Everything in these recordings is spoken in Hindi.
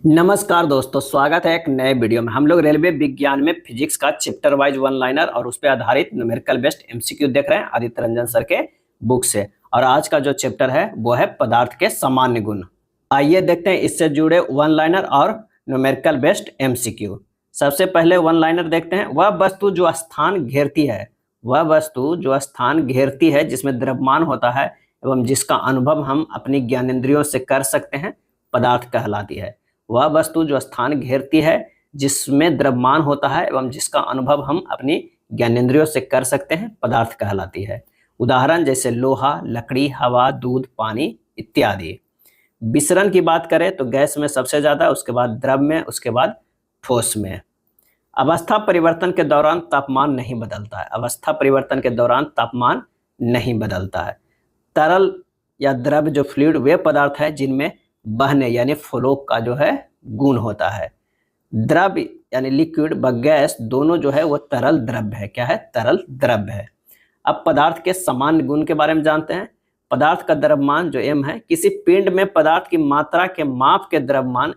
नमस्कार दोस्तों, स्वागत है एक नए वीडियो में। हम लोग रेलवे विज्ञान में फिजिक्स का चैप्टर वाइज वन लाइनर और उस पर आधारित न्यूमेरिकल बेस्ड एमसीक्यू देख रहे हैं आदित्य रंजन सर के बुक से। और आज का जो चैप्टर है वो है पदार्थ के सामान्य गुण। आइए देखते हैं इससे जुड़े वन लाइनर और न्यूमेरिकल बेस्ड एमसीक्यू। सबसे पहले वन लाइनर देखते हैं। वह वस्तु जो स्थान घेरती है, वह वस्तु जो स्थान घेरती है जिसमें द्रव्यमान होता है एवं जिसका अनुभव हम अपनी ज्ञानेंद्रियों से कर सकते हैं, पदार्थ कहलाती है। वह वस्तु जो स्थान घेरती है जिसमें द्रव्यमान होता है एवं जिसका अनुभव हम अपनी ज्ञानेंद्रियों से कर सकते हैं, पदार्थ कहलाती है। उदाहरण जैसे लोहा, लकड़ी, हवा, दूध, पानी इत्यादि। विसरण की बात करें तो गैस में सबसे ज्यादा, उसके बाद द्रव में, उसके बाद ठोस में। अवस्था परिवर्तन के दौरान तापमान नहीं बदलता है। अवस्था परिवर्तन के दौरान तापमान नहीं बदलता है। तरल या द्रव जो फ्लूइड वे पदार्थ है जिनमें बहने यानी फ्लो का जो है गुण होता है। द्रव यानी लिक्विड व गैस दोनों जो है वो तरल द्रव्य है। क्या है? तरल द्रव्य है। अब पदार्थ के सामान्य गुण के बारे में जानते हैं। पदार्थ का द्रव्यमान जो m है, किसी पिंड में पदार्थ की मात्रा के माप के द्रव्यमान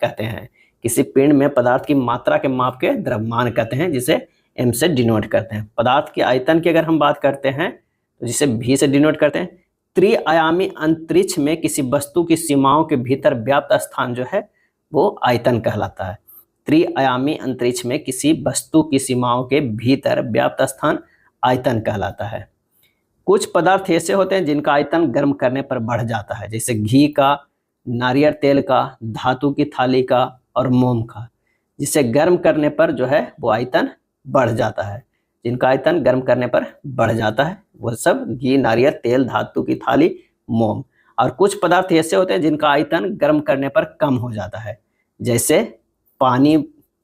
कहते हैं। किसी पिंड में पदार्थ की मात्रा के माप के द्रव्यमान कहते हैं, जिसे m से डिनोट करते हैं। पदार्थ के आयतन की अगर हम बात करते हैं तो जिसे v से डिनोट करते हैं। त्रिआयामी अंतरिक्ष में किसी वस्तु की सीमाओं के भीतर व्याप्त स्थान जो है वो आयतन कहलाता है। त्रिआयामी अंतरिक्ष में किसी वस्तु की सीमाओं के भीतर व्याप्त स्थान आयतन कहलाता है। कुछ पदार्थ ऐसे होते हैं जिनका आयतन गर्म करने पर बढ़ जाता है, जैसे घी का, नारियल तेल का, धातु की थाली का और मोम का। जिसे गर्म करने पर जो है वो आयतन बढ़ जाता है। जिनका आयतन गर्म करने पर बढ़ जाता है वह सब घी, नारियल तेल, धातु की थाली, मोम। और कुछ पदार्थ ऐसे होते हैं जिनका आयतन गर्म करने पर कम हो जाता है, जैसे पानी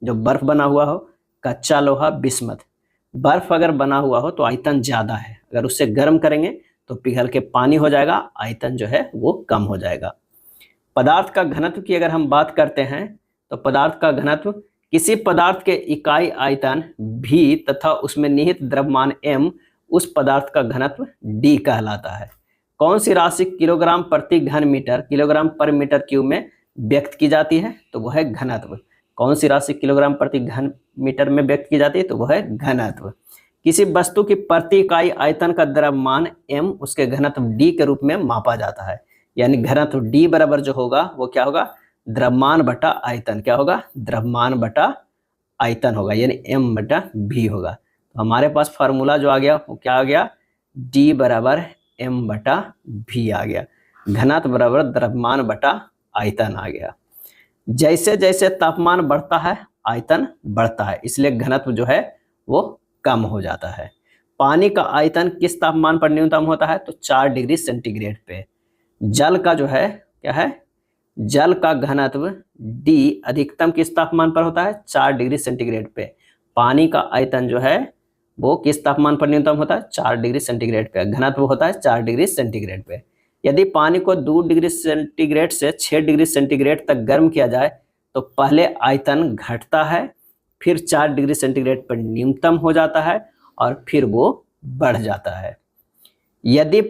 जो बर्फ बना हुआ हो, कच्चा लोहा, बिस्मथ। बर्फ अगर बना हुआ हो तो आयतन ज्यादा है, अगर उससे गर्म करेंगे तो पिघल के पानी हो जाएगा, आयतन जो है वो कम हो जाएगा। पदार्थ का घनत्व की अगर हम बात करते हैं तो पदार्थ का घनत्व किसी पदार्थ के इकाई आयतन v तथा उसमें निहित द्रव्यमान m, उस पदार्थ का घनत्व d कहलाता है। कौन सी राशि किलोग्राम प्रति घन मीटर, किलोग्राम पर मीटर क्यूब में व्यक्त की जाती है? तो वह है घनत्व। कौन सी राशि किलोग्राम प्रति घन मीटर में व्यक्त की जाती है? तो वह है घनत्व। किसी वस्तु की प्रति इकाई आयतन का द्रव्यमान m उसके घनत्व d के रूप में मापा जाता है। यानी घनत्व d बराबर जो होगा वो क्या होगा? द्रव्यमान बटा आयतन। क्या होगा? द्रव्यमान बटा आयतन होगा, यानी m बटा v होगा। तो हमारे पास फार्मूला जो आ गया वो क्या आ गया? d बराबर m बटा v आ गया। घनत्व बराबर द्रव्यमान बटा आयतन आ गया। जैसे जैसे तापमान बढ़ता है आयतन बढ़ता है, इसलिए घनत्व जो है वो कम हो जाता है। पानी का आयतन किस तापमान पर न्यूनतम होता है? तो 4 डिग्री सेंटीग्रेड पे। जल का जो है क्या है? जल का घनत्व D अधिकतम किस तापमान पर होता है? 4 डिग्री सेंटीग्रेड पे। पानी का आयतन जो है वो किस तापमान पर न्यूनतम होता है? 4 डिग्री सेंटीग्रेड पे। घनत्व होता है 4 डिग्री सेंटीग्रेड पे। यदि पानी को 2 डिग्री सेंटीग्रेड से 6 डिग्री सेंटीग्रेड तक गर्म किया जाए तो पहले आयतन घटता है, फिर 4 डिग्री सेंटीग्रेड पर न्यूनतम हो जाता है और फिर वो बढ़ जाता है। यदि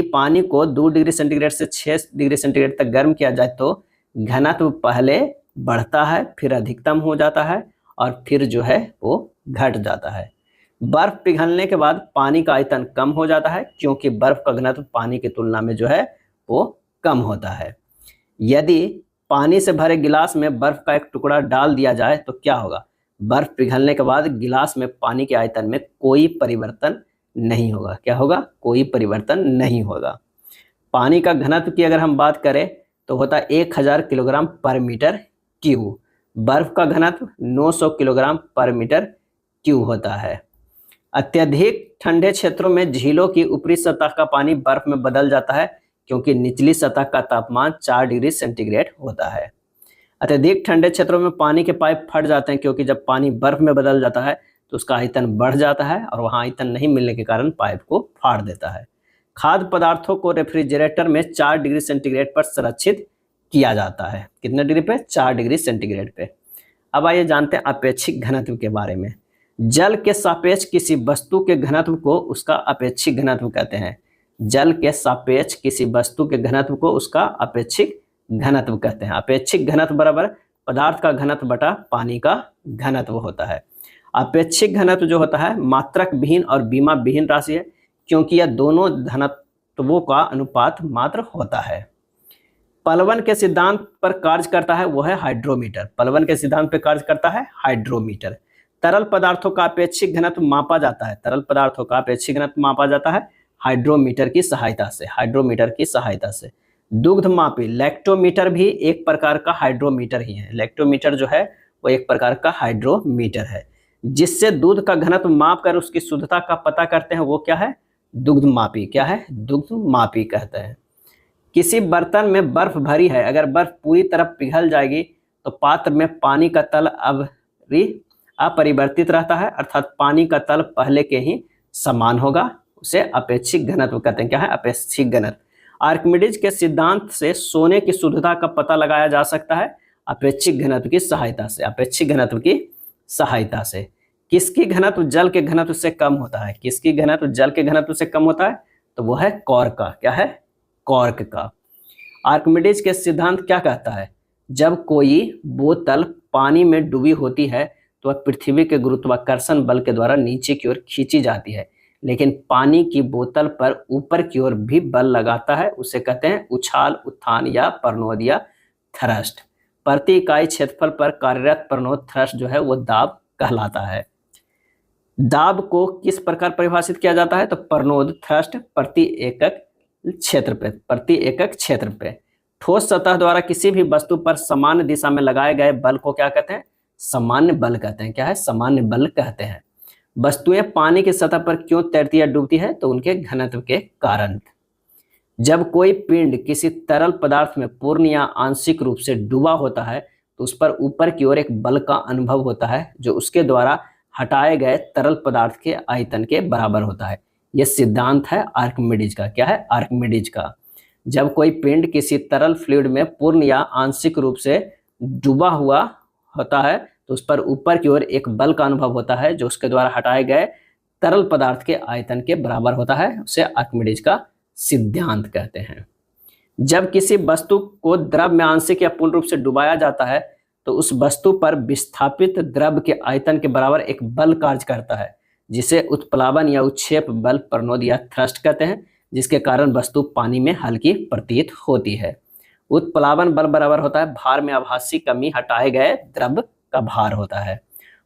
पानी को 2 डिग्री सेंटीग्रेड से 6 डिग्री सेंटीग्रेड तक गर्म किया जाए तो घनत्व पहले बढ़ता है, फिर अधिकतम हो जाता है और फिर जो है वो घट जाता है। बर्फ पिघलने के बाद पानी का आयतन कम हो जाता है, क्योंकि बर्फ का घनत्व पानी की तुलना में जो है वो कम होता है। यदि पानी से भरे गिलास में बर्फ का एक टुकड़ा डाल दिया जाए तो क्या होगा? बर्फ पिघलने के बाद गिलास में पानी के आयतन में कोई परिवर्तन नहीं होगा। क्या होगा? कोई परिवर्तन नहीं होगा। पानी का घनत्व की अगर हम बात करें तो होता है 1000 किलोग्राम पर मीटर क्यूब। बर्फ का घनत्व 900 किलोग्राम पर मीटर क्यूब होता है। अत्यधिक ठंडे क्षेत्रों में झीलों की ऊपरी सतह का पानी बर्फ में बदल जाता है, क्योंकि निचली सतह का तापमान 4 डिग्री सेंटीग्रेड होता है। अत्यधिक ठंडे क्षेत्रों में पानी के पाइप फट जाते हैं, क्योंकि जब पानी बर्फ में बदल जाता है तो उसका आयतन बढ़ जाता है और वहाँ आयतन नहीं मिलने के कारण पाइप को फाड़ देता है। खाद्य पदार्थों को रेफ्रिजरेटर में 4 डिग्री सेंटीग्रेड पर संरक्षित किया जाता है। कितने डिग्री पे? 4 डिग्री सेंटीग्रेड पे। अब आइए जानते हैं अपेक्षिक घनत्व के बारे में। जल के सापेक्ष किसी वस्तु के घनत्व को उसका अपेक्षिक घनत्व कहते हैं। जल के सापेक्ष किसी वस्तु के घनत्व को उसका अपेक्षिक घनत्व कहते हैं। अपेक्षिक घनत्व बराबर पदार्थ का घनत्व बटा पानी का घनत्व होता है। अपेक्षिक घनत्व जो होता है मात्रक विहीन और बीमा विहीन राशि है, क्योंकि यह दोनों घनत्वों का अनुपात मात्र होता है। पलवन के सिद्धांत पर कार्य करता है वो है हाइड्रोमीटर। पलवन के सिद्धांत पर कार्य करता है हाइड्रोमीटर। तरल पदार्थों का अपेक्षिक घनत्व मापा जाता है, तरल पदार्थों का अपेक्षिक घनत्व मापा जाता है हाइड्रोमीटर की सहायता से, हाइड्रोमीटर की सहायता से। दुग्ध मापी लैक्टोमीटर भी एक प्रकार का हाइड्रोमीटर ही है। लैक्टोमीटर जो है वो एक प्रकार का हाइड्रोमीटर है, जिससे दूध का घनत्व माप कर उसकी शुद्धता का पता करते हैं, वो क्या है? दुग्ध मापी। क्या है? दुग्ध मापी कहते हैं। किसी बर्तन में बर्फ भरी है, अगर बर्फ पूरी तरह पिघल जाएगी तो पात्र में पानी का तल अपरिवर्तित रहता है, अर्थात पानी का तल पहले के ही समान होगा, उसे अपेक्षिक घनत्व कहते हैं। क्या है? अपेक्षिक घनत्व। आर्किमिडीज के सिद्धांत से सोने की शुद्धता का पता लगाया जा सकता है अपेक्षिक घनत्व की सहायता से, अपेक्षिक घनत्व की सहायता से। किसकी घनत्व जल के घनत्व से कम होता है? किसकी घनत्व जल के घनत्व से कम होता है? तो वो है कॉर्क का। क्या है? कॉर्क का। आर्किमिडीज के सिद्धांत क्या कहता है? जब कोई बोतल पानी में डूबी होती है तो वह पृथ्वी के गुरुत्वाकर्षण बल के द्वारा नीचे की ओर खींची जाती है, लेकिन पानी की बोतल पर ऊपर की ओर भी बल लगाता है, उसे कहते हैं उछाल, उत्थान या प्रणोद या थ्रस्ट। प्रति इकाई क्षेत्रफल पर कार्यरत प्रणोद थ्रस्ट जो है वो दाब कहलाता है। दाब को किस प्रकार परिभाषित किया जाता है? तो प्रणोद थ्रस्ट प्रति एकक क्षेत्र पे, प्रति एकक क्षेत्र पे। ठोस सतह द्वारा किसी भी वस्तु पर सामान्य दिशा में लगाए गए बल को क्या कहते हैं? सामान्य बल कहते हैं। क्या है? सामान्य बल कहते हैं। वस्तुएं पानी की सतह पर क्यों तैरती या डूबती है? तो उनके घनत्व के कारण। जब कोई पिंड किसी तरल पदार्थ में पूर्ण या आंशिक रूप से डूबा होता है तो उस पर ऊपर की ओर एक बल का अनुभव होता है, जो उसके द्वारा हटाए गए तरल पदार्थ के आयतन के बराबर होता है। यह सिद्धांत है आर्किमिडीज का। क्या है? आर्किमिडीज का। जब कोई पिंड किसी तरल फ्लूइड में पूर्ण या आंशिक रूप से डूबा हुआ होता है तो उस पर ऊपर की ओर एक बल का अनुभव होता है, जो उसके द्वारा हटाए गए तरल पदार्थ के आयतन के बराबर होता है, उसे आर्किमिडीज का सिद्धांत कहते हैं। जब किसी वस्तु को द्रव में आंशिक या पूर्ण रूप से डुबाया जाता है तो उस वस्तु पर विस्थापित द्रव के आयतन के बराबर एक बल कार्य करता है, जिसे उत्प्लावन या उत्क्षेप बल, प्रणोद या थ्रस्ट कहते हैं, जिसके कारण वस्तु पानी में हल्की प्रतीत होती है। उत्प्लावन बल बराबर होता है भार में आभासी कमी, हटाए गए द्रव का भार होता है।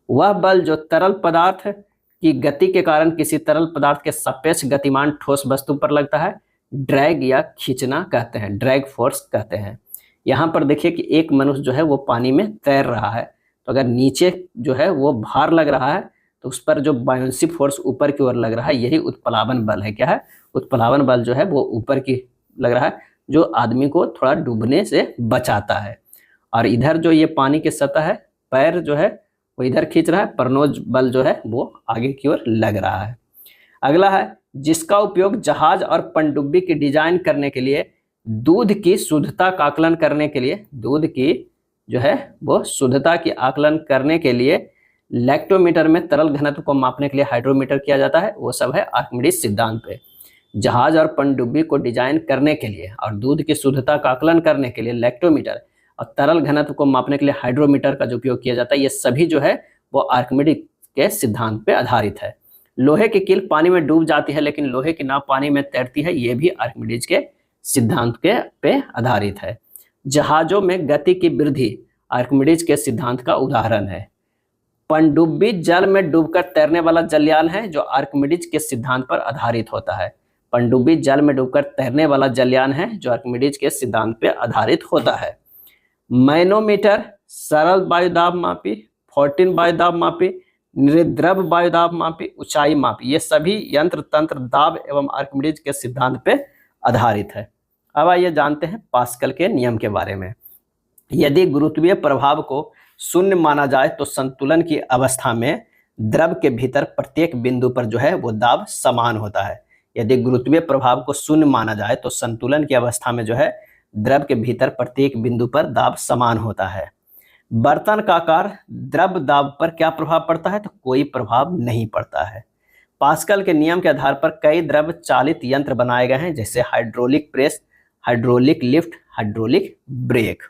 वह बल जो तरल पदार्थ की गति के कारण किसी तरल पदार्थ के सापेक्ष गतिमान ठोस वस्तु पर लगता है, ड्रैग या खींचना कहते हैं, ड्रैग फोर्स कहते हैं। यहाँ पर देखिए कि एक मनुष्य जो है वो पानी में तैर रहा है, तो अगर नीचे जो है वो भार लग रहा है तो उस पर जो बायोंसी फोर्स ऊपर की ओर लग रहा है, यही उत्प्लावन बल है। क्या है? उत्प्लावन बल जो है वो ऊपर की लग रहा है, जो आदमी को थोड़ा डूबने से बचाता है। और इधर जो ये पानी की सतह है, पैर जो है वो इधर खींच रहा है, प्रणोद बल जो है वो आगे की ओर लग रहा है। अगला है, जिसका उपयोग जहाज और पनडुब्बी की डिजाइन करने के लिए दूध की शुद्धता का आकलन करने के लिए, दूध की जो है वो शुद्धता की आकलन करने के लिए लैक्टोमीटर में तरल घनत्व को मापने के लिए हाइड्रोमीटर किया जाता है, वो सब है आर्किमिडीज सिद्धांत पे। जहाज और पनडुब्बी को डिजाइन करने के लिए और दूध की शुद्धता का आकलन करने के लिए लैक्टोमीटर और तरल घनत्व को मापने के लिए हाइड्रोमीटर का जो उपयोग किया जाता है, ये सभी जो है वो आर्किमिडीज के सिद्धांत पे आधारित है। लोहे की कील पानी में डूब जाती है लेकिन लोहे की नाव पानी में तैरती है, ये भी आर्किमिडीज के सिद्धांत के पे आधारित है। जहाजों में गति की वृद्धि आर्किमिडीज के सिद्धांत का उदाहरण है। पनडुब्बी जल में डूबकर तैरने वाला जलयान है जो आर्किमिडीज के सिद्धांत पर आधारित होता है। पनडुब्बी जल में डूबकर तैरने वाला जलयान है जो आर्किमिडीज के सिद्धांत पर आधारित होता है। मैनोमीटर सरल वायुदाब मापी, 14 वायुदाब मापी, निर्द्रव वायुदाब मापी, ऊंचाई मापी, ये सभी यंत्र तंत्र दाब एवं आर्किमिडीज के सिद्धांत पे आधारित है। अब आइए जानते हैं पास्कल के नियम के बारे में। यदि गुरुत्वीय प्रभाव को शून्य माना जाए तो संतुलन की अवस्था में द्रव के भीतर प्रत्येक बिंदु पर जो है वो दाब समान होता है। यदि गुरुत्वीय प्रभाव को शून्य माना जाए तो संतुलन की अवस्था में जो है द्रव के भीतर प्रत्येक बिंदु पर दाब समान होता है। बर्तन का आकार द्रव दाब पर क्या प्रभाव पड़ता है? तो कोई प्रभाव नहीं पड़ता है। पास्कल के नियम के आधार पर कई द्रव चालित यंत्र बनाए गए हैं, जैसे hydraulic press, hydraulic lift, hydraulic brake.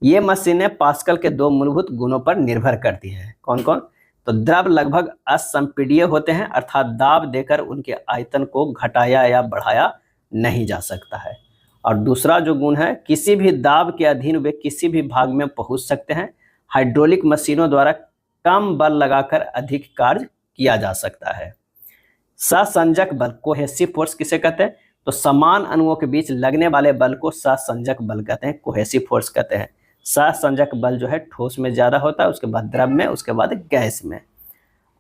ये मशीनें पास्कल के दो मूलभूत गुणों पर निर्भर करती हैं। कौन कौन? तो द्रव लगभग असंपीड्य होते हैं, अर्थात दाब देकर उनके आयतन को घटाया या बढ़ाया नहीं जा सकता है। और दूसरा जो गुण है, किसी भी दाब के अधीन वे किसी भी भाग में पहुंच सकते हैं। हाइड्रोलिक मशीनों द्वारा कम बल लगाकर अधिक कार्य किया जा सकता है। सहसंजक बल, कोहेसिव फोर्स किसे कहते हैं? तो समान अणुओं के बीच लगने वाले बल को सहसंजक बल कहते हैं, कोहेसिव फोर्स कहते हैं। सहसंजक बल जो है ठोस में ज्यादा होता है, उसके बाद द्रव में, उसके बाद गैस में।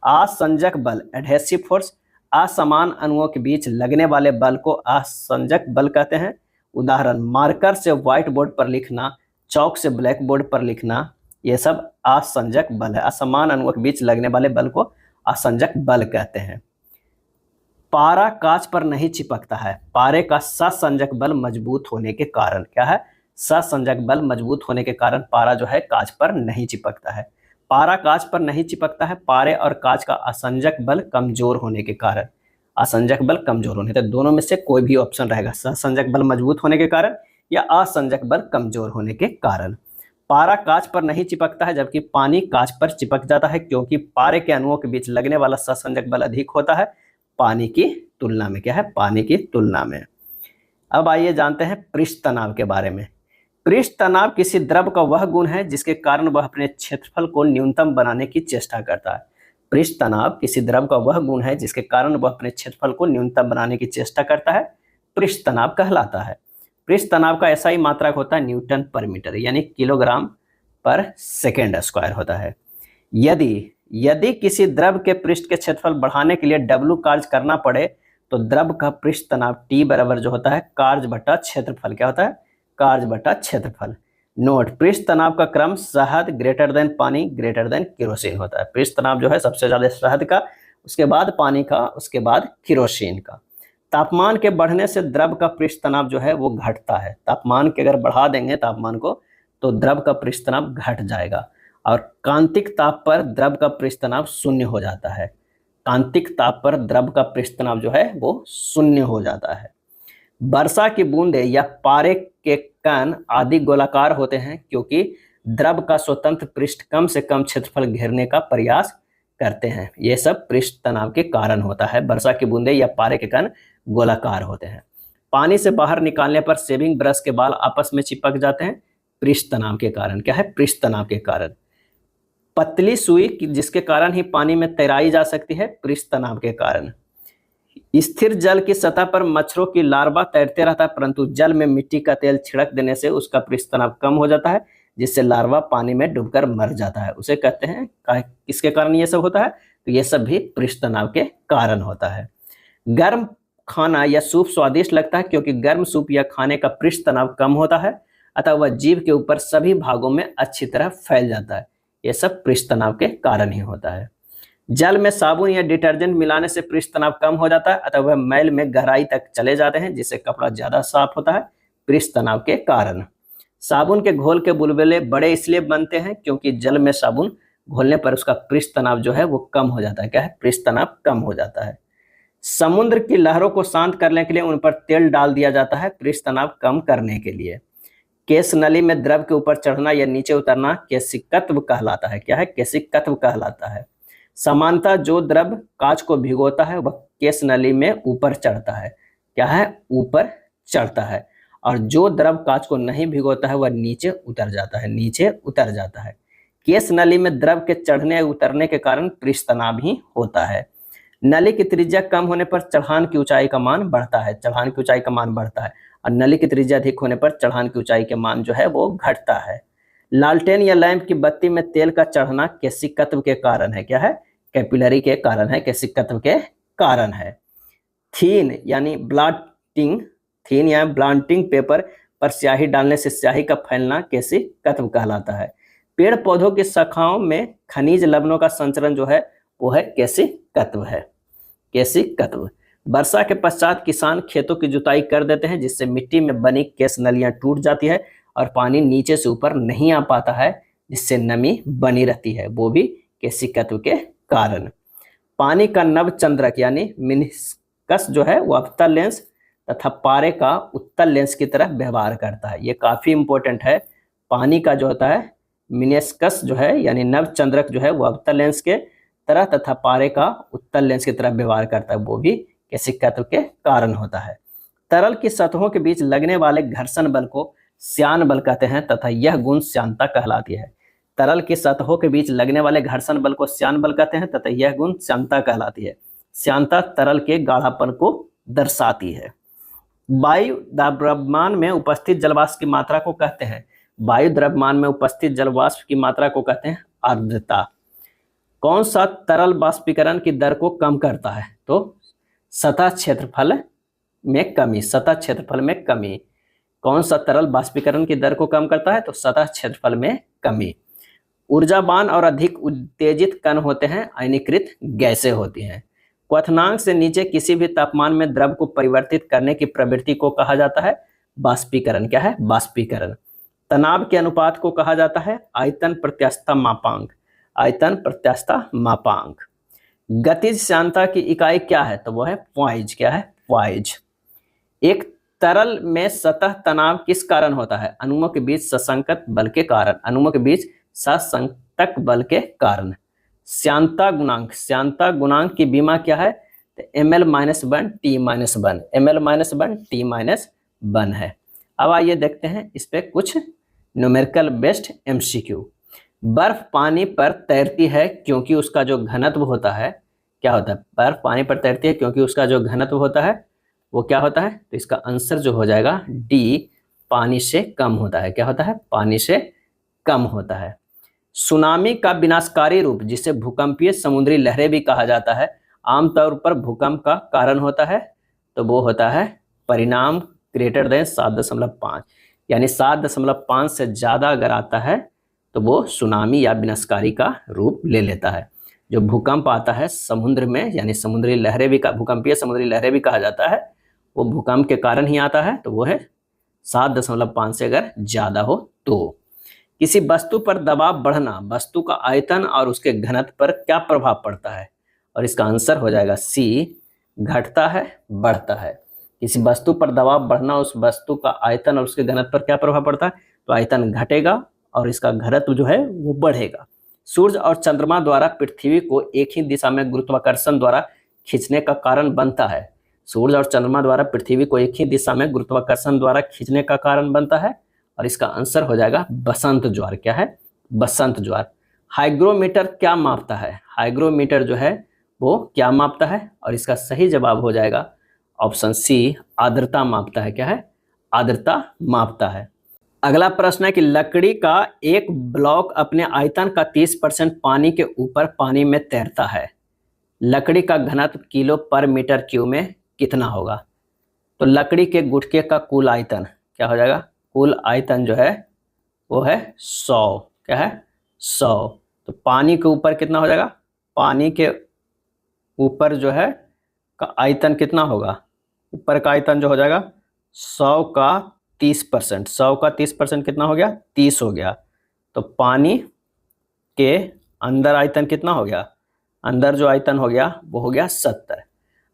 आसंजक बल, एडहेसिव फोर्स, असमान अणुओं के बीच लगने वाले बल को आसंजक बल कहते हैं। उदाहरण, मार्कर से व्हाइट बोर्ड पर लिखना, चौक से ब्लैक बोर्ड पर लिखना, ये सब आसंजक बल है। असमान अणुओं के बीच लगने वाले बल को आसंजक बल कहते हैं। पारा कांच पर नहीं चिपकता है। पारे का सहसंजक बल मजबूत होने के कारण, क्या है? सहसंजक बल मजबूत होने के कारण पारा जो है कांच पर नहीं चिपकता है। पारा कांच पर नहीं चिपकता है, पारे और कांच का असंजक बल कमजोर होने के कारण। असंजक बल कमजोर होने, तो दोनों में से कोई भी ऑप्शन रहेगा, सहसंजक बल मजबूत होने के कारण या असंजक बल कमजोर होने के कारण। पारा कांच पर नहीं चिपकता है, जबकि पानी कांच पर चिपक जाता है, क्योंकि पारे के अणुओं के बीच लगने वाला सहसंजक बल अधिक होता है पानी की तुलना में। क्या है? पानी की तुलना में। अब आइए जानते हैं पृष्ठ तनाव के बारे में। पृष्ठ तनाव किसी द्रव का वह गुण है जिसके कारण वह अपने क्षेत्रफल को न्यूनतम बनाने की चेष्टा करता है। पृष्ठ तनाव किसी द्रव का वह गुण है जिसके कारण वह अपने क्षेत्रफल को न्यूनतम बनाने की चेष्टा करता है, पृष्ठ तनाव कहलाता है। पृष्ठ तनाव का ऐसा ही मात्रक होता है न्यूटन पर मीटर, यानी किलोग्राम पर सेकेंड स्क्वायर होता है। यदि किसी द्रव के पृष्ठ के क्षेत्रफल बढ़ाने के लिए W कार्य करना पड़े, तो द्रव का पृष्ठ तनाव T बराबर जो होता है कार्य बटा क्षेत्रफल, क्या होता है? कार्य बटा क्षेत्रफल। नोट, पृष्ठ तनाव का क्रम शहद ग्रेटर देन पानी ग्रेटर देन केरोसिन होता है। पृष्ठ तनाव जो है सबसे ज्यादा शहद का, उसके बाद पानी का, उसके बाद केरोसिन का। तापमान के बढ़ने से द्रव का पृष्ठ तनाव जो है वो घटता है। तापमान के अगर बढ़ा देंगे तापमान को, तो द्रव का पृष्ठ तनाव घट जाएगा। और कांतिक ताप पर द्रव का पृष्ठ तनाव शून्य हो जाता है। कांतिक ताप पर द्रव का पृष्ठ तनाव जो है वो शून्य हो जाता है। वर्षा की बूंदें या पारे के कण आदि गोलाकार होते हैं, क्योंकि द्रव का स्वतंत्र पृष्ठ कम से कम क्षेत्रफल घेरने का प्रयास करते हैं। ये सब पृष्ठ तनाव के कारण होता है। वर्षा की बूंदें या पारे के कण गोलाकार होते हैं। पानी से बाहर निकालने पर शेविंग ब्रश के बाल आपस में चिपक जाते हैं, पृष्ठ तनाव के कारण। क्या है? पृष्ठ तनाव के कारण। पतली सुई जिसके कारण ही पानी में तैराई जा सकती है, पृष्ठ तनाव के कारण। स्थिर जल की सतह पर मच्छरों की लार्वा तैरते रहता है, परंतु जल में मिट्टी का तेल छिड़क देने से उसका पृष्ठ तनाव कम हो जाता है, जिससे लार्वा पानी में डूबकर मर जाता है। उसे कहते हैं, किसके कारण ये सब होता है? तो ये सब भी पृष्ठ तनाव के कारण होता है। गर्म खाना या सूप स्वादिष्ट लगता है, क्योंकि गर्म सूप या खाने का पृष्ठ तनाव कम होता है, अतः वह जीभ के ऊपर सभी भागों में अच्छी तरह फैल जाता है। ये सब पृष्ठ तनाव के कारण ही होता है। जल में साबुन या डिटर्जेंट मिलाने से पृष्ठ तनाव कम हो जाता है, अतः वह मैल में गहराई तक चले जाते हैं, जिससे कपड़ा ज्यादा साफ होता है, पृष्ठ तनाव के कारण। साबुन के घोल के बुलबुले बड़े इसलिए बनते हैं क्योंकि जल में साबुन घोलने पर उसका पृष्ठ तनाव जो है वो कम हो जाता है। क्या है? पृष्ठ तनाव कम हो जाता है। समुद्र की लहरों को शांत करने के लिए उन पर तेल डाल दिया जाता है, पृष्ठ तनाव कम करने के लिए। केश नली में द्रव के ऊपर चढ़ना या नीचे उतरना केशिकत्व कहलाता है। क्या है? केशिकत्व कहलाता है। समानतः जो द्रव कांच को भिगोता है वह केश नली में ऊपर चढ़ता है। क्या है? ऊपर चढ़ता है। और जो द्रव कांच को नहीं भिगोता है वह नीचे उतर जाता है, नीचे उतर जाता है। केश नली में द्रव के चढ़ने या उतरने के कारण पृष्ठ तनाव ही होता है। नली की त्रिज्या कम होने पर चढ़ान की ऊंचाई का मान बढ़ता है, चढ़ान की ऊंचाई का मान बढ़ता है। और नली की त्रिज्या अधिक होने पर चढ़ान की ऊंचाई के मान जो है वो घटता है। लालटेन या लैंप की बत्ती में तेल का चढ़ना केशिकत्व के कारण है। क्या है? कैपिलरी के कारण है, केशिकत्व के कारण है। थीन यानी ब्लॉटिंग, थीन या ब्लॉटिंग पेपर पर स्याही डालने से स्याही का फैलना केशिकत्व कहलाता है। पेड़ पौधों की शाखाओं में खनिज लवणों का संचरण जो है वो है केशिकत्व है, केशिकत्व। वर्षा के पश्चात किसान खेतों की जुताई कर देते हैं, जिससे मिट्टी में बनी केश नलियां टूट जाती है और पानी नीचे से ऊपर नहीं आ पाता है, जिससे नमी बनी रहती है, वो भी केशिकत्व के कारण। पानी का नवचंद्रक यानी मिनिस्कस जो है वो अवतल लेंस तथा पारे का उत्तल लेंस की तरह व्यवहार करता है। ये काफी इंपॉर्टेंट है। पानी का जो होता है मिनिस्कस जो है यानी नवचंद्रक जो है वो अवतल लेंस के तरह तथा पारे का उत्तल लेंस की तरह व्यवहार करता है, वो भी केशिकत्व के कारण होता है। तरल की सतहों के बीच लगने वाले घर्षण बल को श्यान बल कहते हैं तथा यह गुण श्यानता कहलाती है। तरल की सतहों के बीच लगने वाले घर्षण बल को श्यान बल कहते हैं तथा यह गुण श्यानता कहलाती है। श्यानता तरल के गाढ़ापन को दर्शाती है। वायु द्रव्यमान में उपस्थित जलवाष्प की मात्रा को कहते हैं, वायु द्रव्यमान में उपस्थित जलवाष्प की मात्रा को कहते हैं आर्द्रता। कौन सा तरल बाष्पीकरण की दर को कम करता है? तो सतह क्षेत्रफल में कमी। सतह क्षेत्रफल में कमी। कौन सा तरल बाष्पीकरण की दर को कम करता है? तो सतह क्षेत्रफल में कमी। ऊर्जावान और अधिक उत्तेजित कण होते हैं, आयनीकृत गैसें होती हैं। क्वथनांक से नीचे किसी भी तापमान में द्रव को परिवर्तित करने की प्रवृत्ति को कहा जाता है बाष्पीकरण। क्या है? बाष्पीकरण। तनाव के अनुपात को कहा जाता है आयतन प्रत्यास्थता मापांक। आयतन प्रत्यास्थता मापांक। गतिज श्यानता की इकाई क्या है? तो वो है पॉइज। क्या है? पॉइज। एक तरल में सतह तनाव किस कारण होता है? अणुओं के बीच ससंकत बल के कारण। अणुओं के बीच ससंकतक बल के कारण। श्यानता गुणांक। श्यानता गुणांक की बीमा क्या है? तो ml-1 t-1। ml-1 t-1 है। अब आइए देखते हैं इस पे कुछ न्यूमेरिकल बेस्ड एमसीक्यू। बर्फ पानी पर तैरती है क्योंकि उसका जो घनत्व होता है, क्या होता है? बर्फ पानी पर तैरती है क्योंकि उसका जो घनत्व होता है वो क्या होता है? तो इसका आंसर जो हो जाएगा डी, पानी से कम होता है। क्या होता है? पानी से कम होता है। सुनामी का विनाशकारी रूप, जिसे भूकंपीय समुद्री लहरें भी कहा जाता है, आमतौर पर भूकंप का कारण होता है, तो वो होता है परिणाम ग्रेटर देन 7.5, यानी 7.5 से ज़्यादा अगर आता है तो वो सुनामी या विनाशकारी का रूप ले लेता है। जो भूकंप आता है समुद्र में, यानी समुद्री लहरें भी, भूकंपीय समुद्री लहरें भी कहा जाता है, वो भूकंप के कारण ही आता है, तो वो है 7.5 से अगर ज़्यादा हो तो। किसी वस्तु पर दबाव बढ़ना वस्तु का आयतन और उसके घनत्व पर क्या प्रभाव पड़ता है? और इसका आंसर हो जाएगा सी, घटता है, बढ़ता है। किसी वस्तु पर दबाव बढ़ना उस वस्तु का आयतन और उसके घनत्व पर क्या प्रभाव पड़ता है? तो आयतन घटेगा और इसका घनत्व जो है वो बढ़ेगा। सूर्य और चंद्रमा द्वारा पृथ्वी को एक ही दिशा में गुरुत्वाकर्षण द्वारा खींचने का कारण बनता है। सूर्य और चंद्रमा द्वारा पृथ्वी को एक ही दिशा में गुरुत्वाकर्षण द्वारा खींचने का कारण बनता है, और इसका आंसर हो जाएगा बसंत ज्वार। क्या है? बसंत ज्वार। हाइग्रोमीटर क्या मापता है? हाइग्रोमीटर जो है वो क्या मापता है? और इसका सही जवाब हो जाएगा ऑप्शन सी, आर्द्रता मापता है। क्या है? आर्द्रता मापता है। अगला प्रश्न है कि लकड़ी का एक ब्लॉक अपने आयतन का 30% पानी के ऊपर पानी में तैरता है। लकड़ी का घनत्व किलो पर मीटर क्यूब में कितना होगा? तो लकड़ी के गुटके का कुल आयतन क्या हो जाएगा? कुल आयतन जो है वो है 100। क्या है? 100। तो पानी के ऊपर कितना हो जाएगा? पानी के ऊपर जो है का आयतन कितना होगा? ऊपर का आयतन जो हो जाएगा 100 का 30%। 100 का 30% कितना हो गया? 30 हो गया। तो पानी के अंदर आयतन कितना हो गया? अंदर जो आयतन हो गया वो हो गया 70।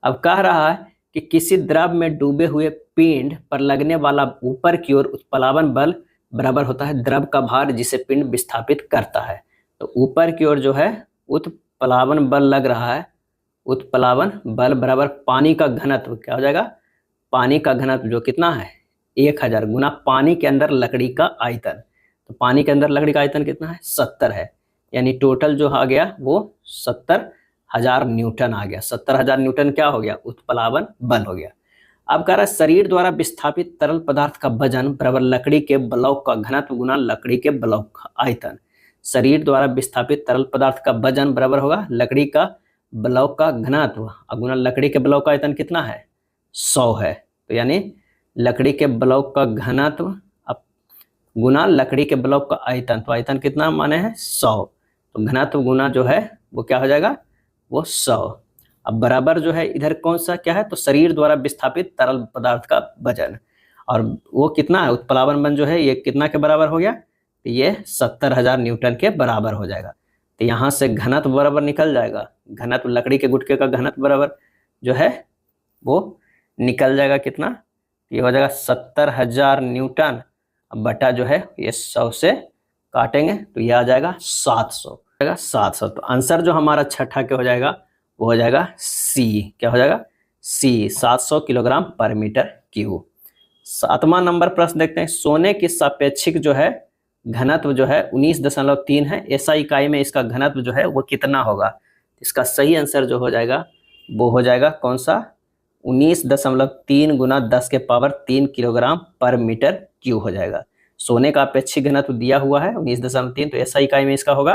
अब कह रहा है कि किसी द्रव में डूबे हुए पिंड पर लगने वाला ऊपर की ओर उत्प्लावन बल बराबर होता है द्रव का भार जिसे पिंड विस्थापित करता है। तो ऊपर की ओर जो है उत्प्लावन बल लग रहा है, उत्प्लावन बल बराबर पानी का घनत्व क्या हो जाएगा? पानी का घनत्व जो कितना है? 1000 गुना पानी के अंदर लकड़ी का आयतन। तो पानी के अंदर लकड़ी का आयतन कितना है? 70 है, यानी टोटल जो आ गया वो 70,000 न्यूटन आ गया। 70,000 न्यूटन क्या हो गया? उत्प्लावन बल हो गया। अब कह रहा है शरीर द्वारा विस्थापित तरल पदार्थ का वजन बराबर लकड़ी के ब्लॉक का घनत्व गुना लकड़ी के ब्लॉक का आयतन। शरीर द्वारा विस्थापित तरल पदार्थ का वजन बराबर होगा लकड़ी का ब्लॉक का घनत्व और गुना लकड़ी के ब्लॉक का आयतन कितना है? 100 है। तो यानी लकड़ी के ब्लॉक का घनत्व अब गुना लकड़ी के ब्लॉक का आयतन, तो आयतन कितना माने हैं? 100। तो घनत्व गुना जो है वो क्या हो जाएगा? वो 100। अब बराबर जो है इधर कौन सा क्या है? तो शरीर द्वारा विस्थापित तरल पदार्थ का वजन, और वो कितना है? उत्प्लावन बल जो है ये कितना के बराबर हो गया? तो ये 70,000 न्यूटन के बराबर हो जाएगा। तो यहाँ से घनत्व बराबर निकल जाएगा। घनत्व लकड़ी के गुटके का घनत्व बराबर जो है वो निकल जाएगा कितना? तो ये हो जाएगा 70,000 न्यूटन बटा जो है ये 100 से काटेंगे तो ये आ जाएगा 700, 700। तो आंसर जो हमारा छठा के हो जाएगा वो हो जाएगा सी। क्या हो जाएगा? सी, 700 किलोग्राम पर मीटर क्यूब। 7वां नंबर प्रश्न देखते हैं। सोने की सापेक्षिक जो है घनत्व जो है 19.3 है, ऐसा इकाई में इसका घनत्व जो है वो कितना होगा? इसका सही आंसर जो हो जाएगा वो हो जाएगा कौन सा? 19.3 गुना 10 के पावर 3 किलोग्राम पर मीटर क्यूब हो जाएगा। सोने का अपेक्षिक घनत्व दिया हुआ है 19.3, तो ऐसा इकाई में इसका होगा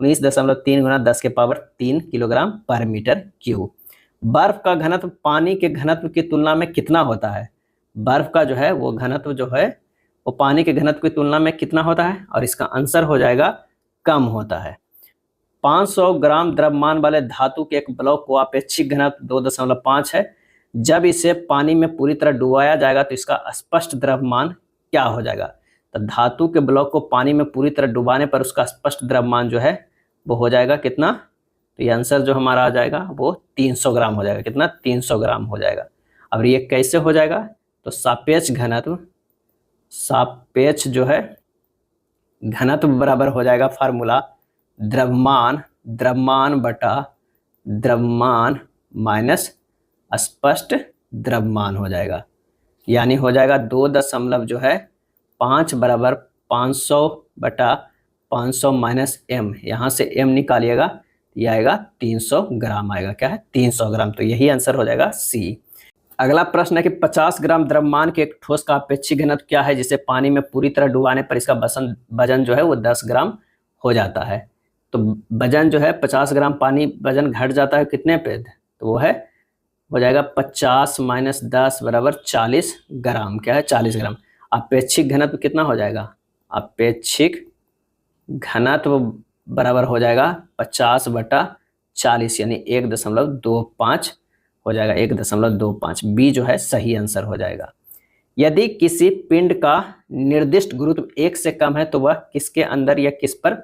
19.3 गुना 10 के पावर 3 किलोग्राम पर मीटर क्यूब। बर्फ का घनत्व पानी के घनत्व की तुलना में कितना होता है? बर्फ का जो है वो घनत्व जो है वो पानी के घनत्व की तुलना में कितना होता है? और इसका आंसर हो जाएगा कम होता है। 500 ग्राम द्रव्यमान वाले धातु के एक ब्लॉक को अपेक्षिक घनत्व 2.5 है। जब इसे पानी में पूरी तरह डुबाया जाएगा तो इसका स्पष्ट द्रव्यमान क्या हो जाएगा? तो धातु के ब्लॉक को पानी में पूरी तरह डुबाने पर उसका स्पष्ट द्रव्यमान जो है वो हो जाएगा कितना? तो ये आंसर जो हमारा आ जाएगा वो 300 ग्राम हो जाएगा। कितना? 300 ग्राम हो जाएगा। अब ये कैसे हो जाएगा? तो सापेक्ष घनत्व, सापेक्ष जो है घनत्व बराबर हो जाएगा फार्मूला द्रव्यमान बटा द्रव्यमान माइनस स्पष्ट द्रव्यमान हो जाएगा। यानी हो जाएगा 2 जो है 5 बराबर 500 बटा 500 माइनस m, यहाँ से m निकालिएगा ये आएगा 300 ग्राम आएगा। क्या है? 300 ग्राम। तो यही आंसर हो जाएगा सी। अगला प्रश्न है कि 50 ग्राम द्रव्यमान के एक ठोस का अपेक्षिक घनत्व क्या है जिसे पानी में पूरी तरह डुबाने पर इसका वजन जो है वो 10 ग्राम हो जाता है? तो वजन जो है 50 ग्राम पानी वजन घट जाता है कितने पे? तो वो है हो जाएगा 50 माइनस 10 बराबर 40 ग्राम। क्या है? 40 ग्राम। अपेक्षिक घनत्व कितना हो जाएगा? अपेक्षिक घनत्व बराबर हो जाएगा 50 बटा 40 यानी 1.25 हो जाएगा, 1.25। बी जो है सही आंसर हो जाएगा। यदि किसी पिंड का निर्दिष्ट गुरुत्व 1 से कम है तो वह किसके अंदर या किस पर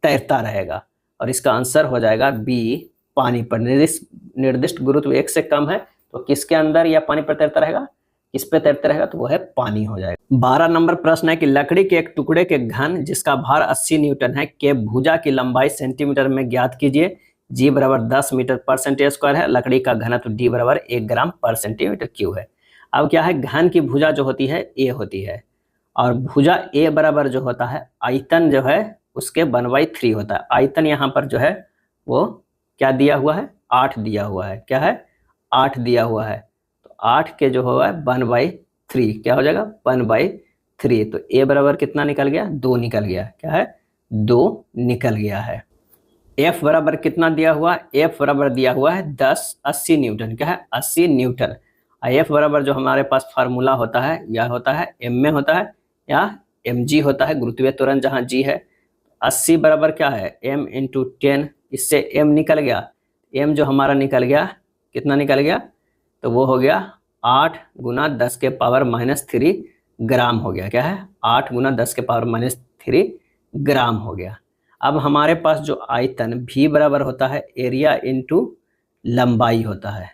तैरता रहेगा? और इसका आंसर हो जाएगा बी, पानी पर। निर्दिष्ट गुरुत्व 1 से कम है तो किसके अंदर या पानी पर तैरता रहेगा? किस पे तैरता रहेगा? तो वो है पानी हो जाएगा। 12 नंबर प्रश्न है कि लकड़ी के एक टुकड़े के घन जिसका भार 80 न्यूटन है के भुजा की लंबाई सेंटीमीटर में ज्ञात कीजिए। जी बराबर 10 मीटर पर सेंटीमीटर स्क्वायर है। लकड़ी का घनत्व डी बराबर 1 ग्राम पर सेंटीमीटर क्यूब है। अब क्या है? घन की भुजा जो होती है ए होती है और भुजा ए बराबर जो होता है आयतन जो है उसके 1/3 होता है। आयतन यहाँ पर जो है वो क्या दिया हुआ है? 8 दिया हुआ है। क्या है? 8 दिया हुआ है। तो 8 के जो हुआ है 1/3 क्या हो जाएगा? 1/3। तो ए बराबर कितना निकल गया? 2 निकल गया। क्या है? 2 निकल गया है। एफ बराबर कितना दिया हुआ? एफ बराबर दिया हुआ है 80 न्यूटन। क्या है? 80 न्यूटन। एफ बराबर जो हमारे पास फार्मूला होता है यह होता है एम में होता है या एम जी होता है, गुरुत्वीय त्वरण जहाँ जी है। 80 बराबर क्या है? m into 10। इससे m निकल गया, m जो हमारा निकल गया कितना निकल गया? तो वो हो गया 8 गुना 10 के पावर -3 ग्राम हो गया। क्या है? 8 गुना 10 के पावर -3 ग्राम हो गया। अब हमारे पास जो आयतन v बराबर होता है एरिया इंटू लंबाई होता है।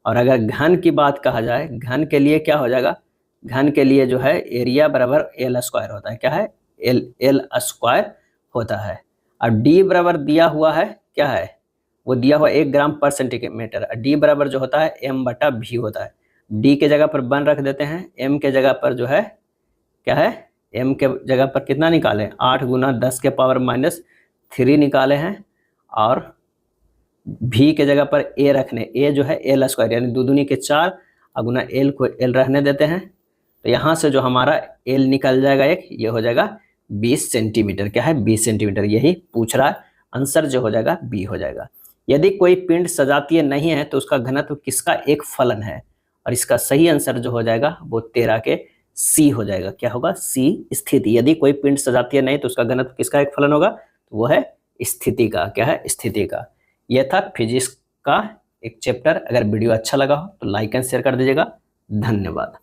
और अगर घन की बात कहा जाए, घन के लिए क्या हो जाएगा? घन के लिए जो है एरिया बराबर एल स्क्वायर होता है। क्या है? एल स्क्वायर होता है। अब d बराबर दिया हुआ है क्या है? वो दिया हुआ 1 ग्राम पर सेंटीमीटर। d बराबर जो होता है m बटा v होता है। d के जगह पर 1 रख देते हैं, m के जगह पर जो है क्या है? m के जगह पर कितना निकाले? 8 गुना 10 के पावर -3 निकाले हैं और v के जगह पर a रखने, a जो है एल स्क्वायर यानी 2 दूनी के 4 और गुना l को l रहने देते हैं। तो यहाँ से जो हमारा l निकल जाएगा एक, ये हो जाएगा 20 सेंटीमीटर। क्या है? 20 सेंटीमीटर। यही पूछ रहा है, आंसर जो हो जाएगा बी हो जाएगा। यदि कोई पिंड सजातीय नहीं है तो उसका घनत्व किसका एक फलन है? और इसका सही आंसर जो हो जाएगा वो 13 के सी हो जाएगा। क्या होगा? सी, स्थिति। यदि कोई पिंड सजातीय नहीं तो उसका घनत्व किसका एक फलन होगा? तो वो है स्थिति का। क्या है? स्थिति का। यह था फिजिक्स का एक चैप्टर। अगर वीडियो अच्छा लगा हो तो लाइक एंड शेयर कर दीजिएगा। धन्यवाद।